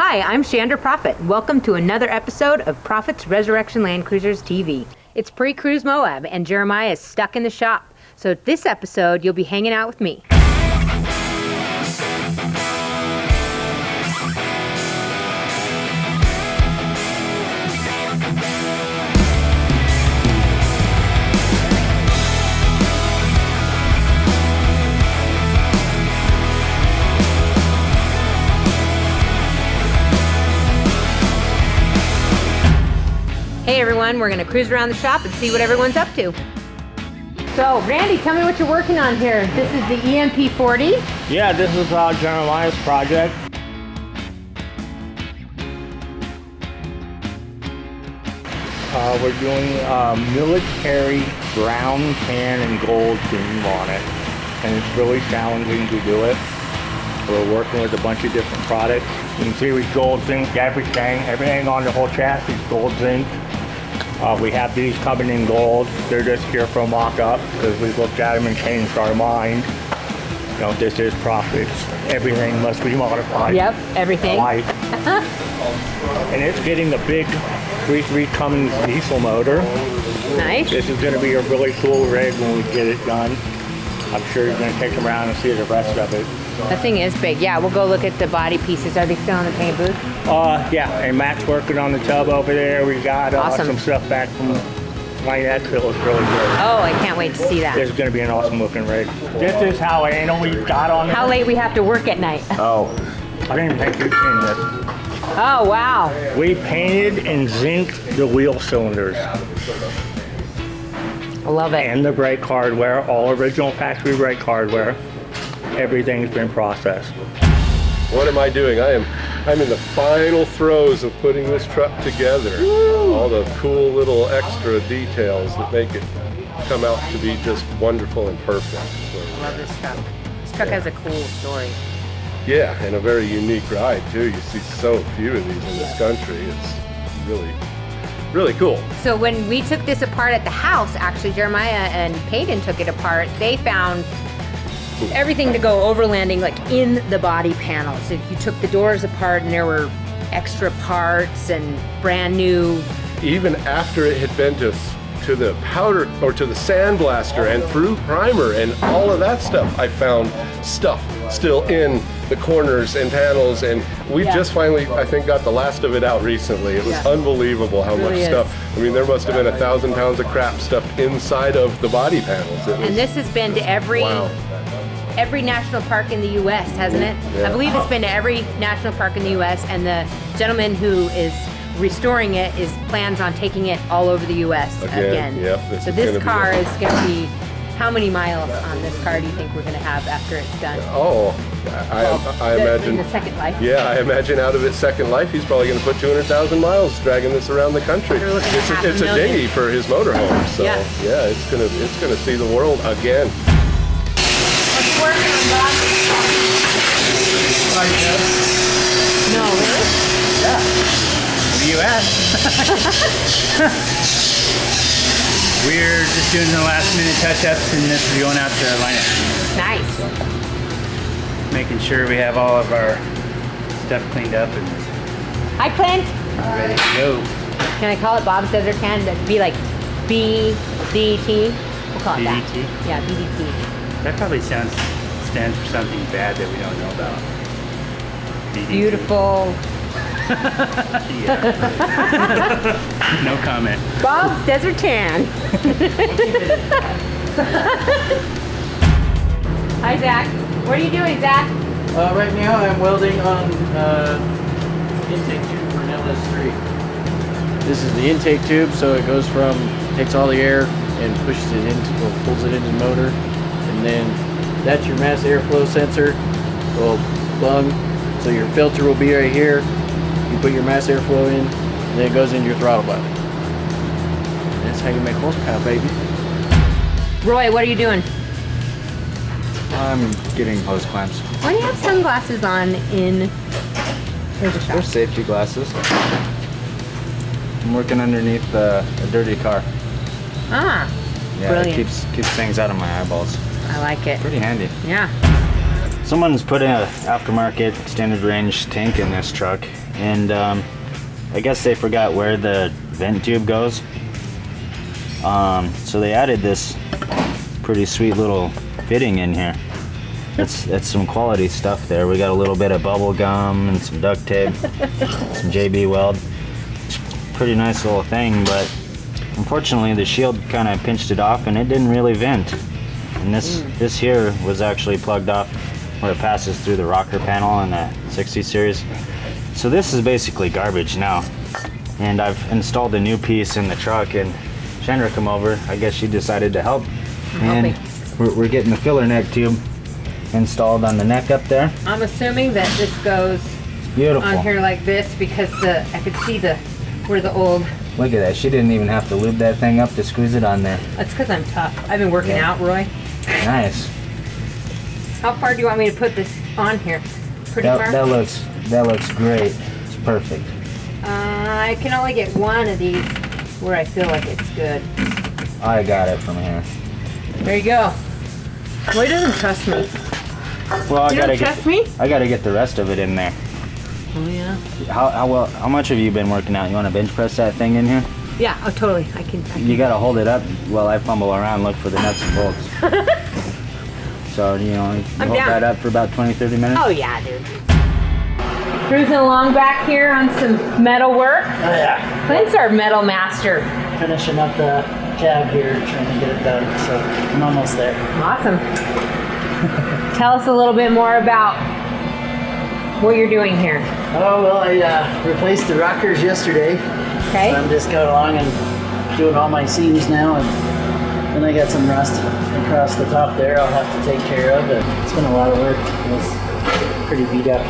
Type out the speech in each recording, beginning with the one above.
Hi, I'm Chandra Proffitt. Welcome to another episode of Proffitt's Resurrection Land Cruisers TV. It's pre-Cruise Moab and Jeremiah is stuck in the shop. So this episode, you'll be hanging out with me. Hey everyone, we're gonna cruise around the shop and see what everyone's up to. So Randy, tell me what you're working on here. This is the FJ40. Yeah, this is Jeremiah's project. We're doing military brown, tan, and gold theme on it. And it's really challenging to do it. We're working with a bunch of different products. You can see we gold zinc everything on the whole chassis is gold zinc. We have these coming in gold. They're just here for a mock-up because we've looked at them and changed our mind. You know, this is Proffitt's. Everything must be modified. Yep, everything. Life. And it's getting a big 3.3 Cummins diesel motor. Nice. This is going to be a really cool rig when we get it done. I'm sure you're going to take them around and see the rest of it. That thing is big. Yeah, we'll go look at the body pieces. Are they still in the paint booth? Yeah, and Matt's working on the tub over there. We got awesome. Some stuff back from Lynette. It looks really good. Oh, I can't wait to see that. This is going to be an awesome looking rig. This is how anal we got on it. How late we have to work at night. Oh, I didn't even think you'd seen this. Oh, wow. We painted and zinced the wheel cylinders. I love it. And the brake hardware, all original factory brake hardware. Everything's been processed. What am I doing? I'm in the final throes of putting this truck together. Woo! All the cool little extra details that make it come out to be just wonderful and perfect. I love this truck. This truck has a cool story. Yeah, and a very unique ride too. You see so few of these in this country. It's really cool. So when we took this apart at the house, actually Jeremiah and Peyton took it apart, they found everything to go overlanding like in the body panel. So you took the doors apart and there were extra parts and brand new. Even after it had been to the powder or to the sandblaster and through primer and all of that stuff, I found stuff still in the corners and panels, and we just finally, I think, got the last of it out recently. It was unbelievable how much stuff. I mean, there must have been 1,000 pounds of crap stuffed inside of the body panels. And this has been to every national park in the U.S., hasn't it? Yeah. I believe it's been to every national park in the U.S., and the gentleman who is restoring it plans on taking it all over the U.S. again. Yep, so this car is going to be, how many miles on this car do you think we're going to have after it's done? Oh, I imagine. The second life. Yeah, I imagine out of its second life, he's probably going to put 200,000 miles dragging this around the country. It's a dinghy for his motorhome, so yeah, it's gonna see the world again. What's working on, Bob? No, really? Yeah. U.S. We're just doing the last minute touch-ups and this is going out to Lynette. Nice. Making sure we have all of our stuff cleaned up and Hi, Clint. ready to go. Can I call it Bob's Desert Can? That'd be like BDT. We'll call it that. BDT? Yeah, BDT. That probably stands for something bad that we don't know about. BDT. Beautiful. No comment. Bob's Desert Tan. Hi, Zach. What are you doing, Zach? Right now I'm welding on intake tube for an LS3. This is the intake tube, so it goes from, takes all the air and pushes it into, or pulls it into the motor. And then that's your mass airflow sensor. Will bung. So your filter will be right here. You put your mass airflow in, and then it goes into your throttle body. That's how you make horsepower, baby. Roy, what are you doing? I'm getting hose clamps. Why do you have sunglasses on in the shop? They're safety glasses. I'm working underneath a dirty car. Ah, yeah, brilliant. It keeps things out of my eyeballs. I like it. Pretty handy. Yeah. Someone's put an aftermarket extended range tank in this truck, and I guess they forgot where the vent tube goes. So they added this pretty sweet little fitting in here. That's some quality stuff there. We got a little bit of bubble gum and some duct tape, some JB weld. Pretty nice little thing, but unfortunately the shield kind of pinched it off and it didn't really vent. And this here was actually plugged off where it passes through the rocker panel in the 60 series. So this is basically garbage now. And I've installed a new piece in the truck, and Chandra come over. I guess she decided to help. And we're getting the filler neck tube installed on the neck up there. I'm assuming that this goes Beautiful. on here like this because I could see where the old. Look at that. She didn't even have to lube that thing up to squeeze it on there. That's because I'm tough. I've been working out, Roy. Nice. How far do you want me to put this on here? Pretty far? That looks great. It's perfect. I can only get one of these where I feel like it's good. I got it from here. There you go. Roy doesn't trust me. Well, You don't trust me? I gotta get the rest of it in there. Oh yeah. How much have you been working out? You want to bench press that thing in here? Yeah. Oh, totally. I can. You gotta hold it up while I fumble around, look for the nuts and bolts. So, you know, you I'm hold down. that up for about 20-30 minutes. Oh yeah, dude. Cruising along back here on some metal work. Oh yeah. Clint's our metal master. Finishing up the cab here, trying to get it done. So I'm almost there. Awesome. Tell us a little bit more about what you're doing here. Oh well, I replaced the rockers yesterday. Okay. So I'm just going along and doing all my seams now, and then I got some rust across the top there I'll have to take care of. But it's been a lot of work. It was pretty beat up.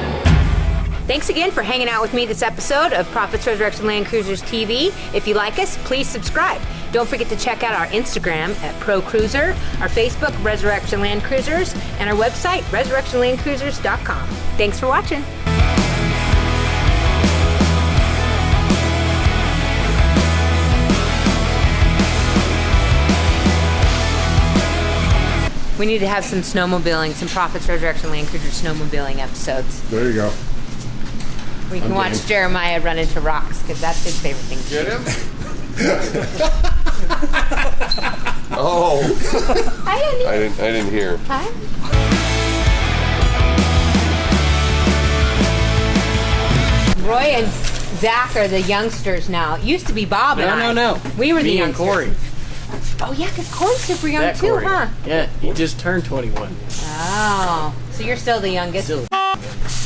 Thanks again for hanging out with me this episode of Proffitt's Resurrection Land Cruisers TV. If you like us, please subscribe. Don't forget to check out our Instagram at Pro Cruiser, our Facebook, Resurrection Land Cruisers, and our website, resurrectionlandcruisers.com. Thanks for watching. We need to have some snowmobiling, some Proffitt's Resurrection Land Cruiser snowmobiling episodes. There you go. We can watch Jeremiah run into rocks, because that's his favorite thing to do. Get him? Oh. Hi, I didn't hear. Hi. Roy and Zach are the youngsters now. It used to be Bob and I. No. We were the Me and youngsters. Corey. Oh yeah, because Corey's super young That too, Corey. huh? Yeah, he just turned 21. Oh, so you're still the youngest. Still.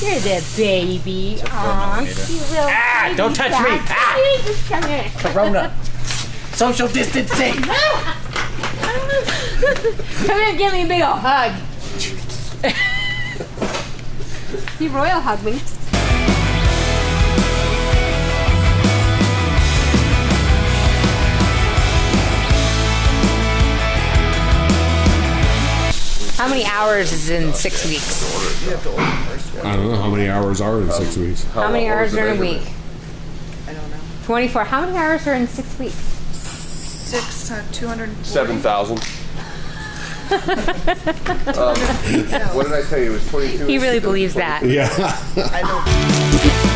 You're the baby. Aw, you little baby don't touch me. Zach. Come here. Corona. Social distancing. Come here, give me a big ol' hug. See, Roy will hug me. How many hours is in 6 weeks? I don't know how many hours are in 6 weeks. How many hours are in a week? I don't know. 24. How many hours are in 6 weeks? 6 times 240. 7,000. What did I tell you? It was 22. He really believes that. Yeah. I know.